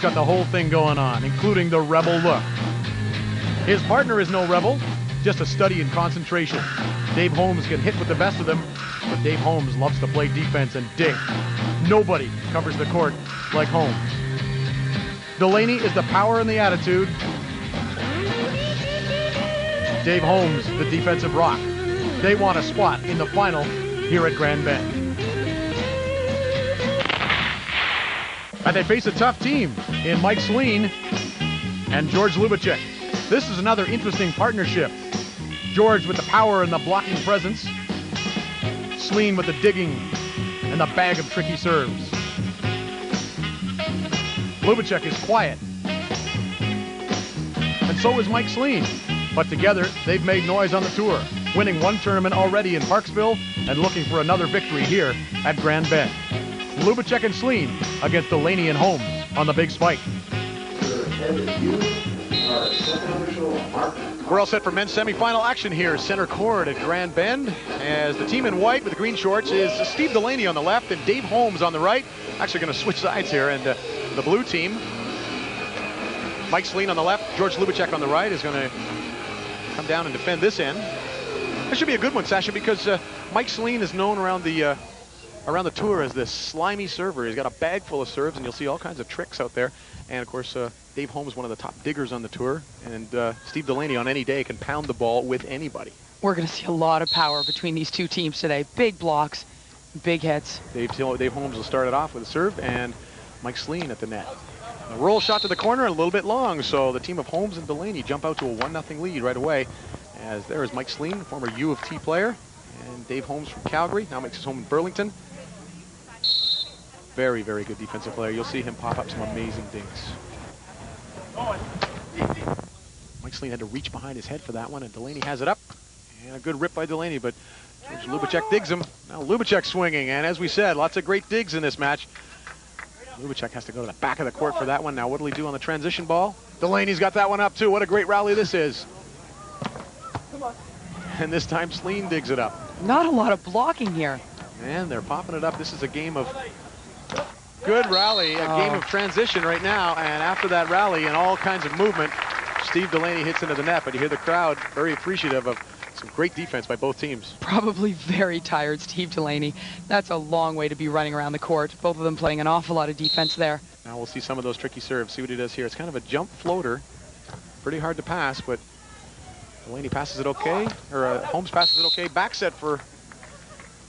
got the whole thing going on, including the rebel look. His partner is no rebel, just a study in concentration. Dave Holmes can hit with the best of them, but Dave Holmes loves to play defense and dig. Nobody covers the court like Holmes. Delaney is the power and the attitude. Dave Holmes, the defensive rock. They want a spot in the final here at Grand Bend. And they face a tough team in Mike Slean and Djordje Ljubicic. This is another interesting partnership. Djordje with the power and the blocking presence. Slean with the digging and the bag of tricky serves. Ljubicic is quiet. And so is Mike Slean. But together, they've made noise on the tour, winning one tournament already in Parksville and looking for another victory here at Grand Bend. Ljubicic and Slean against Delaney and Holmes on the big spike. We're all set for men's semifinal action here, center court at Grand Bend, as the team in white with the green shorts is Steve Delaney on the left and Dave Holmes on the right. Actually going to switch sides here, and the blue team, Mike Slean on the left, Djordje Ljubicic on the right, is going to come down and defend this end. This should be a good one, Sasha, because Mike Slean is known around the tour as this slimy server. He's got a bag full of serves, and you'll see all kinds of tricks out there. And of course, Dave Holmes, one of the top diggers on the tour, and Steve Delaney on any day can pound the ball with anybody. We're going to see a lot of power between these two teams today. Big blocks, big hits. Dave Holmes will start it off with a serve, and Mike Slean at the net. A roll shot to the corner, a little bit long, so the team of Holmes and Delaney jump out to a 1-0 lead right away. As there is Mike Slean, former U of T player, and Dave Holmes from Calgary, now makes his home in Burlington. Very, very good defensive player. You'll see him pop up some amazing dinks. Mike Slean had to reach behind his head for that one, and Delaney has it up. And a good rip by Delaney, but Ljubicic digs him. Now Ljubicic swinging, and as we said, lots of great digs in this match. Ljubicic has to go to the back of the court for that one. Now, what will he do on the transition ball? Delaney's got that one up, too. What a great rally this is. And this time, Slean digs it up. Not a lot of blocking here. And they're popping it up. This is a game of good rally, a game of transition right now. And after that rally and all kinds of movement, Steve Delaney hits into the net. But you hear the crowd very appreciative of some great defense by both teams. Probably very tired, Steve Delaney. That's a long way to be running around the court. Both of them playing an awful lot of defense there. Now we'll see some of those tricky serves. See what he does here. It's kind of a jump floater. Pretty hard to pass, but Delaney passes it okay, or Holmes passes it okay. Back set for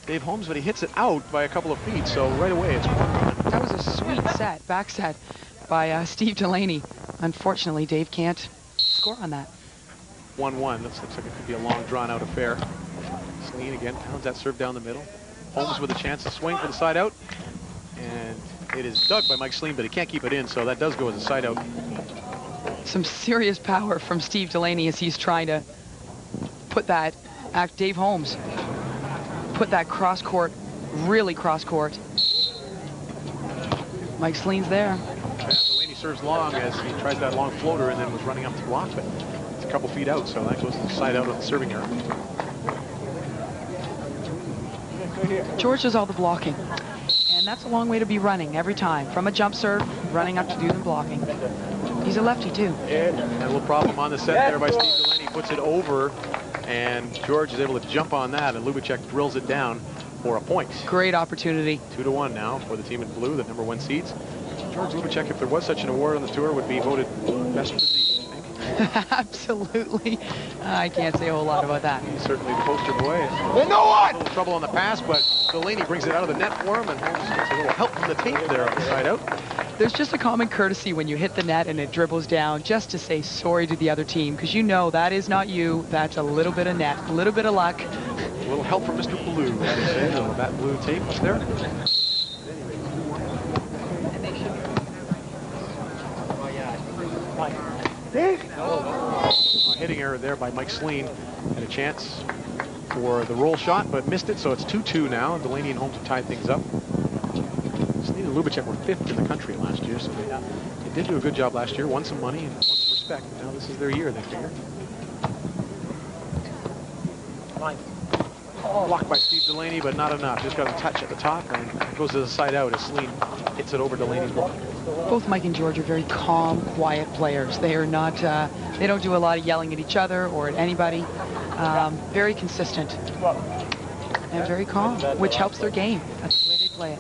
Dave Holmes, but he hits it out by a couple of feet, so right away it's 1-1. That was a sweet set, back set by Steve Delaney. Unfortunately, Dave can't score on that. 1-1. This looks like it could be a long, drawn-out affair. Slean again pounds that serve down the middle. Holmes with a chance to swing for the side out, and it is dug by Mike Slean, but he can't keep it in, so that does go as a side out. Some serious power from Steve Delaney as he's trying to put that at Dave Holmes. Put that cross court, really cross court. Mike Slean's there. Yeah, Delaney serves long as he tries that long floater and then was running up to block, but it's a couple feet out, so that goes to the side out of the serving area. Djordje does all the blocking, and that's a long way to be running every time. From a jump serve, running up to do the blocking. He's a lefty, too. And a little problem on the set there by Steve Delaney. Puts it over, and Djordje is able to jump on that, and Ljubicic drills it down for a point. Great opportunity. 2-1 now for the team in blue, the #1 seeds. Djordje Ljubicic, if there was such an award on the tour, would be voted best physique, I think. Absolutely. I can't say a whole lot about that. He's certainly the poster boy. A little trouble on the pass, but Delaney brings it out of the net for him, and Holmes gets a little help from the tape there on the side out. There's just a common courtesy when you hit the net and it dribbles down, just to say sorry to the other team, because you know that is not you. That's a little bit of net, a little bit of luck. A little help from Mr. Blue, that blue tape up there. Hitting error there by Mike Slean. Had a chance for the roll shot, but missed it, so it's 2-2 now, and Delaney and Holmes have tied things up. Slean and Ljubicic were 5th in the country last year, so they did do a good job last year, won some money and won some respect, but now this is their year, they figure. Blocked by Steve Delaney, but not enough. Just got a touch at the top, and it goes to the side out as Slean hits it over Delaney's block. Both Mike and Djordje are very calm, quiet players. They are not, they don't do a lot of yelling at each other or at anybody. Very consistent and very calm, which helps their game. That's the way they play it.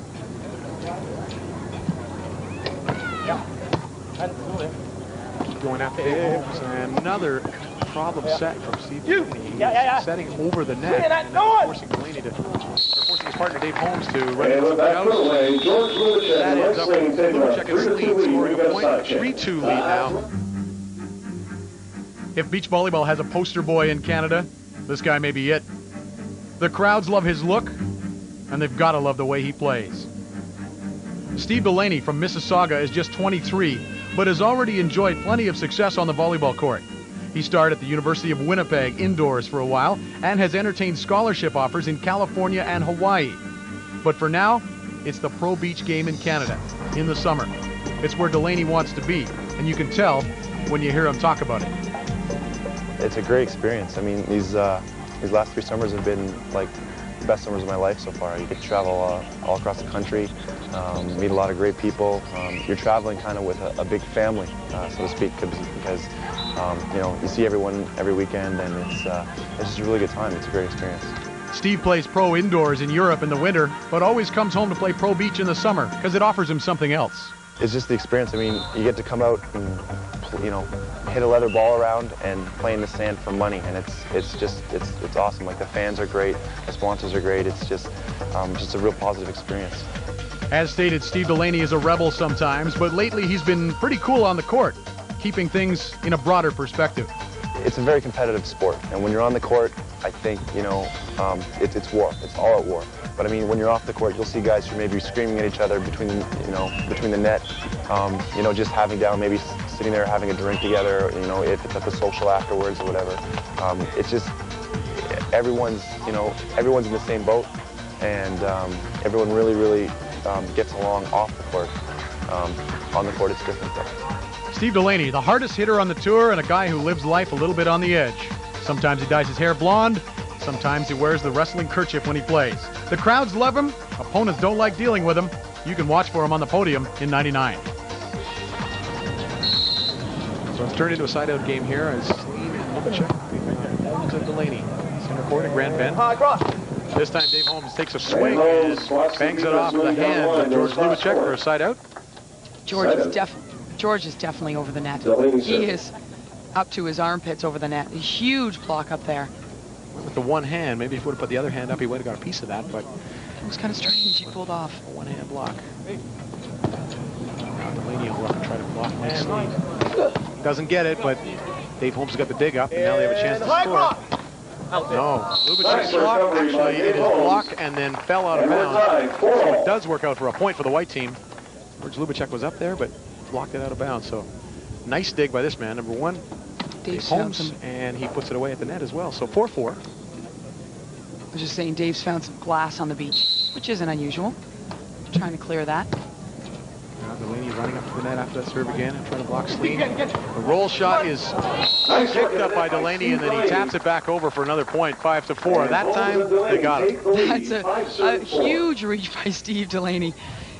Keep going after Holmes, and another problem set from Steve Delaney. Setting over the net and forcing Delaney to, forcing his partner Dave Holmes to run into the out. That ends up with Ljubicic and Slean scoring a point, 3-2 lead now. If beach volleyball has a poster boy in Canada, this guy may be it. The crowds love his look, and they've got to love the way he plays. Steve Delaney from Mississauga is just 23, but has already enjoyed plenty of success on the volleyball court. He starred at the University of Winnipeg indoors for a while and has entertained scholarship offers in California and Hawaii. But for now, it's the pro beach game in Canada in the summer. It's where Delaney wants to be, and you can tell when you hear him talk about it. It's a great experience. I mean, these last 3 summers have been like the best summers of my life so far. You get to travel all across the country, meet a lot of great people. You're traveling kind of with a big family, so to speak, because you know, you see everyone every weekend, and it's just a really good time. It's a great experience. Steve plays pro indoors in Europe in the winter, but always comes home to play pro beach in the summer because it offers him something else. It's just the experience. I mean, you get to come out and, you know, hit a leather ball around and play in the sand for money, and it's awesome. Like, the fans are great, the sponsors are great. It's just a real positive experience. As stated, Steve Delaney is a rebel sometimes, but lately he's been pretty cool on the court, keeping things in a broader perspective. It's a very competitive sport, and when you're on the court, I think, you know, it's war. It's all out war. But I mean, when you're off the court, you'll see guys who may be screaming at each other between the net, you know, just having down, maybe sitting there having a drink together, you know, if it's at the social afterwards or whatever. It's just, everyone's in the same boat, and everyone really gets along off the court. On the court, it's different though. Steve Delaney, the hardest hitter on the tour and a guy who lives life a little bit on the edge. Sometimes he dyes his hair blonde, sometimes he wears the wrestling kerchief when he plays. The crowds love him, opponents don't like dealing with him. You can watch for him on the podium in '99. So it's turned into a side-out game here as Slean and Ljubicic Holmes and Delaney. Center court in Grand Bend. This time Dave Holmes takes a swing and bangs it off the hand of Djordje Ljubicic for a side-out. Djordje is definitely over the net. He is up to his armpits over the net. A huge block up there. With the one hand, maybe if he would have put the other hand up, he would have got a piece of that, but it was kind of strange. He pulled off. A one-hand block. Now Delaney will have to try to block nicely. Doesn't get it, but Dave Holmes got the dig up, and now they have a chance to score. No, Ljubicic's block actually it is blocked and then fell out of bounds. So it does work out for a point for the white team. Djordje Ljubicic was up there, but blocked it out of bounds. So nice dig by this man, number 1. Dave Holmes, and he puts it away at the net as well. So 4-4. I was just saying, Dave's found some glass on the beach, which isn't unusual. Trying to clear that. Now Delaney running up to the net after that serve again and trying to block Slean. The roll shot is picked up by Delaney, and then he taps it back over for another point, 5-4. That time, they got it. That's a huge reach by Steve Delaney.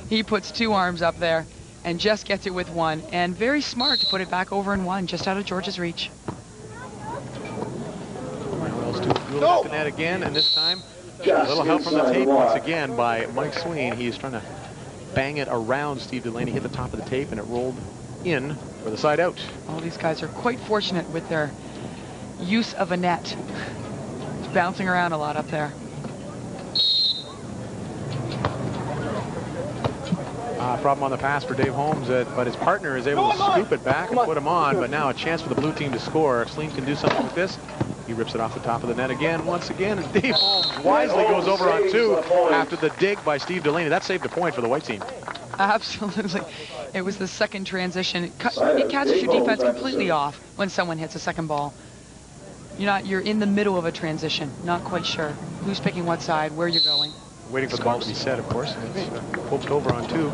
He puts 2 arms up there and just gets it with 1, and very smart to put it back over in 1, just out of Djordje's reach. At the net again, and this time a little help from the tape once again by Mike Slean. He's trying to bang it around Steve Delaney, hit the top of the tape, and it rolled in for the side out. All these guys are quite fortunate with their use of a net. It's bouncing around a lot up there. Problem on the pass for Dave Holmes, but his partner is able to scoop it back and put him on, but now a chance for the blue team to score. If Slean can do something with this, he rips it off the top of the net again, once again, and Dave Holmes wisely goes over on 2 after the dig by Steve Delaney. That saved a point for the white team. Absolutely. It was the second transition. It catches your defense completely off when someone hits a second ball. You're in the middle of a transition, not quite sure who's picking what side, where you're going. Waiting for the ball to be set, of course. It's poked over on 2.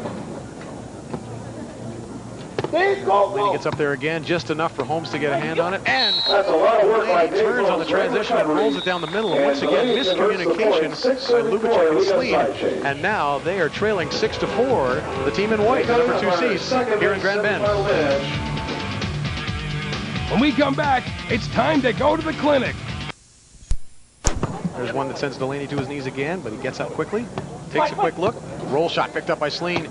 Delaney gets up there again, just enough for Holmes to get a hand on it, and That's a lot of work by Delaney turns on the transition and rolls it down the middle, and once again, miscommunication by Ljubicic and Slean, and now they are trailing 6-4, the team in white, number 2 seeds here in Grand Bend. When we come back, it's time to go to the clinic. There's one that sends Delaney to his knees again, but he gets up quickly, takes a quick look, roll shot picked up by Slean,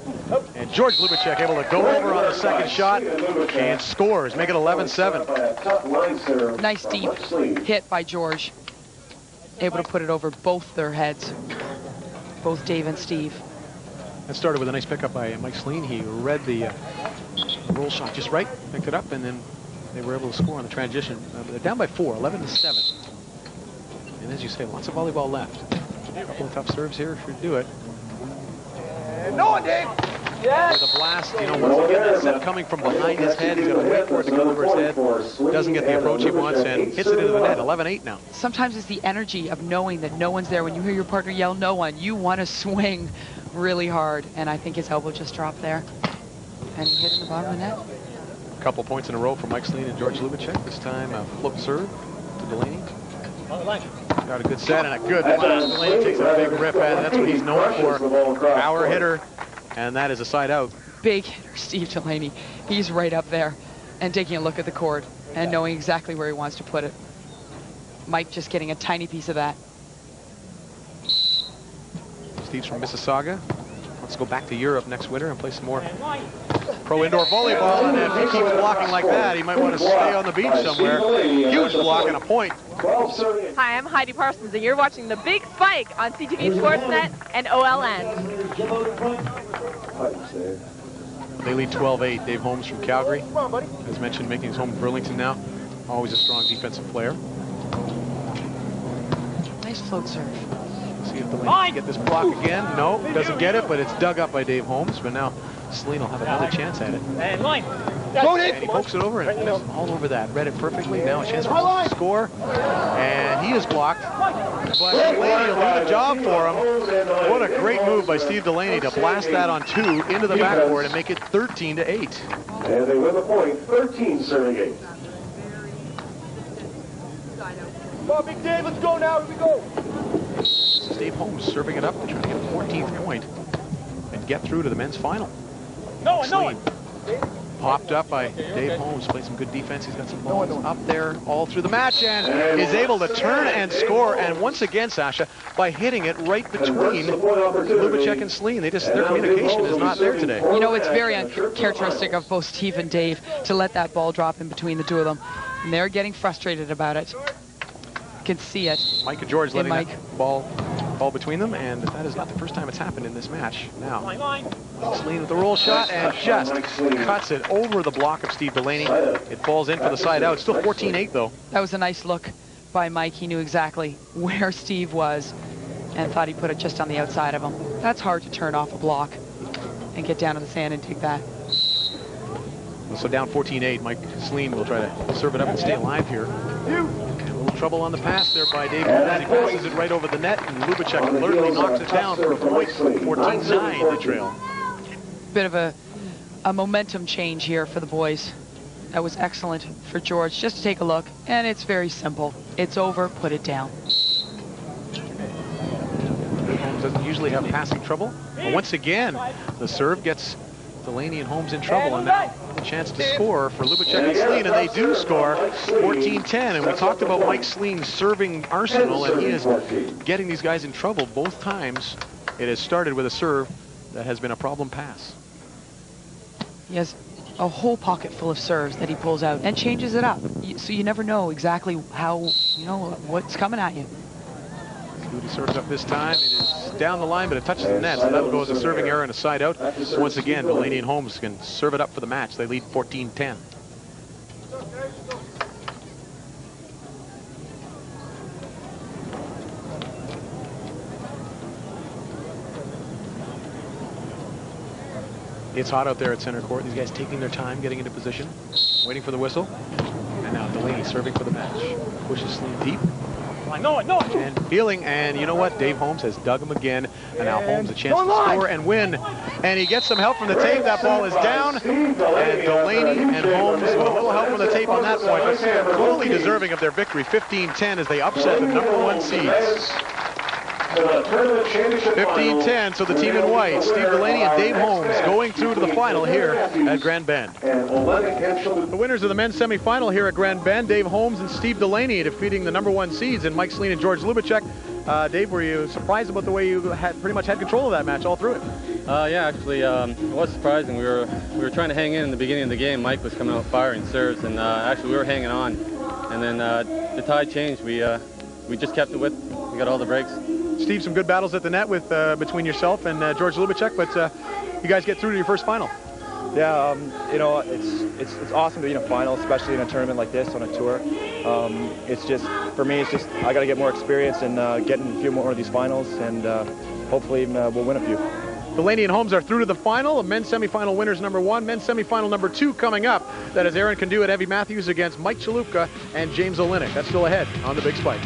and Djordje Ljubicic able to go over on the second shot and scores, make it 11-7. Nice deep hit by Djordje, able to put it over both their heads, both Dave and Steve. That started with a nice pickup by Mike Slean. He read the roll shot just right, picked it up, and then they were able to score on the transition. They're down by 4, 11-7. And as you say, lots of volleyball left. A couple of tough serves here should do it. No one, Dave. With a blast, you know, once again, that set coming from behind his head. He's got to wait for it to come over his head. Doesn't get the approach he wants and hits it into the net. 11-8 now. Sometimes it's the energy of knowing that no one's there. When you hear your partner yell, "No one," you want to swing really hard. And I think his elbow just dropped there. And he hit in the bottom of the net. A couple points in a row for Mike Slean and Djordje Ljubicic. This time a flip serve to Delaney. Got a good set and a good blast. Delaney takes a big rip at it. That's what he's known for. Power hitter. And that is a side out. Big hitter, Steve Delaney. He's right up there and taking a look at the court and knowing exactly where he wants to put it. Mike just getting a tiny piece of that. Steve's from Mississauga. Wants to go back to Europe next winter and play some more pro indoor volleyball. And if he keeps blocking like that, he might want to stay on the beach somewhere. Huge block and a point. Hi, I'm Heidi Parsons, and you're watching The Big Spike on CTV Sportsnet and OLN. They lead 12-8. Dave Holmes from Calgary, as mentioned, making his home in Burlington now. Always a strong defensive player. Nice float serve. See if Delaney can get this block again. No, doesn't get it, but it's dug up by Dave Holmes. But now Slean will have another chance at it. And line. And he pokes it over and all over that. Read it perfectly. Now a chance for Holmes to score. And he is blocked. But Delaney will do the job for him. What a great move by Steve Delaney to blast that on 2 into the backboard and make it 13-8. And they win the point, 13-8. Come on, Big Dave, let's go now. Here we go. This is Dave Holmes serving it up to try to get a 14th point and get through to the men's final. No one. Popped up by Dave Holmes, played some good defense. He's got some balls up there all through the match and is able to turn and score. And once again, Sasha, by hitting it right between Ljubicic and Slean. Their communication is not there today. You know, it's very uncharacteristic of both Steve and Dave to let that ball drop in between the two of them. And they're getting frustrated about it. You can see it. Mike and Djordje letting that ball fall between them, and that is not the first time it's happened in this match. Now, Slean with the roll shot and just cuts it over the block of Steve Delaney. It falls in for the side out. It's still 14-8 though. That was a nice look by Mike. He knew exactly where Steve was and thought he put it just on the outside of him. That's hard to turn off a block and get down to the sand and take that. So down 14-8, Mike Slean will try to serve it up and stay alive here. Trouble on the pass there by Dave Holmes. He passes it right over the net, and Ljubicic alertly knocks it down for a point. 14-9 the trail. Bit of a momentum change here for the boys. That was excellent for Djordje. Just to take a look, and it's very simple. It's over, put it down. Holmes doesn't usually have passing trouble. But once again, the serve gets Delaney and Holmes in trouble, and now a chance to score for Ljubicic and Slean, and they do score 14-10. And we talked about Mike Slean's serving arsenal, and he is getting these guys in trouble both times. It has started with a serve that has been a problem pass. He has a whole pocket full of serves that he pulls out and changes it up, so you never know exactly how, you know, what's coming at you. He serves up this time. It is down the line, but it touches the net, so that will go as a serving error and a side out. Once again, Delaney and Holmes can serve it up for the match. They lead 14-10. It's hot out there at center court. These guys taking their time, getting into position, waiting for the whistle. And now Delaney serving for the match. Pushes Slean deep. And feeling, and you know what? Dave Holmes has dug him again, and now Holmes a chance to score and win. And he gets some help from the tape. That ball is down, and Delaney and Holmes with a little help from the tape on that point, but totally deserving of their victory, 15-10, as they upset the #1 seeds. 15-10, so the team in white, Steve Delaney and Dave Holmes, going through to the final here at Grand Bend. The winners of the men's semifinal here at Grand Bend, Dave Holmes and Steve Delaney, defeating the #1 seeds in Mike Slean and Djordje Ljubicic. Dave, were you surprised about the way you had pretty much had control of that match all through it? Yeah, actually, it was surprising. We were trying to hang in the beginning of the game. Mike was coming out firing serves, and actually we were hanging on. And then the tide changed. We just kept it with. We got all the breaks. Steve, some good battles at the net with between yourself and Djordje Ljubicic, but you guys get through to your first final. Yeah, you know, it's awesome to be in a final, especially in a tournament like this on a tour. It's just, for me, it's just I got to get more experience and get in a few more of these finals, and hopefully we'll win a few. Delaney and Holmes are through to the final. Men's semifinal winners #1, men's semifinal #2 coming up. That is Aaron Candu and Evie Matthews against Mike Chalupka and James Olenek. That's still ahead on the Big Spike.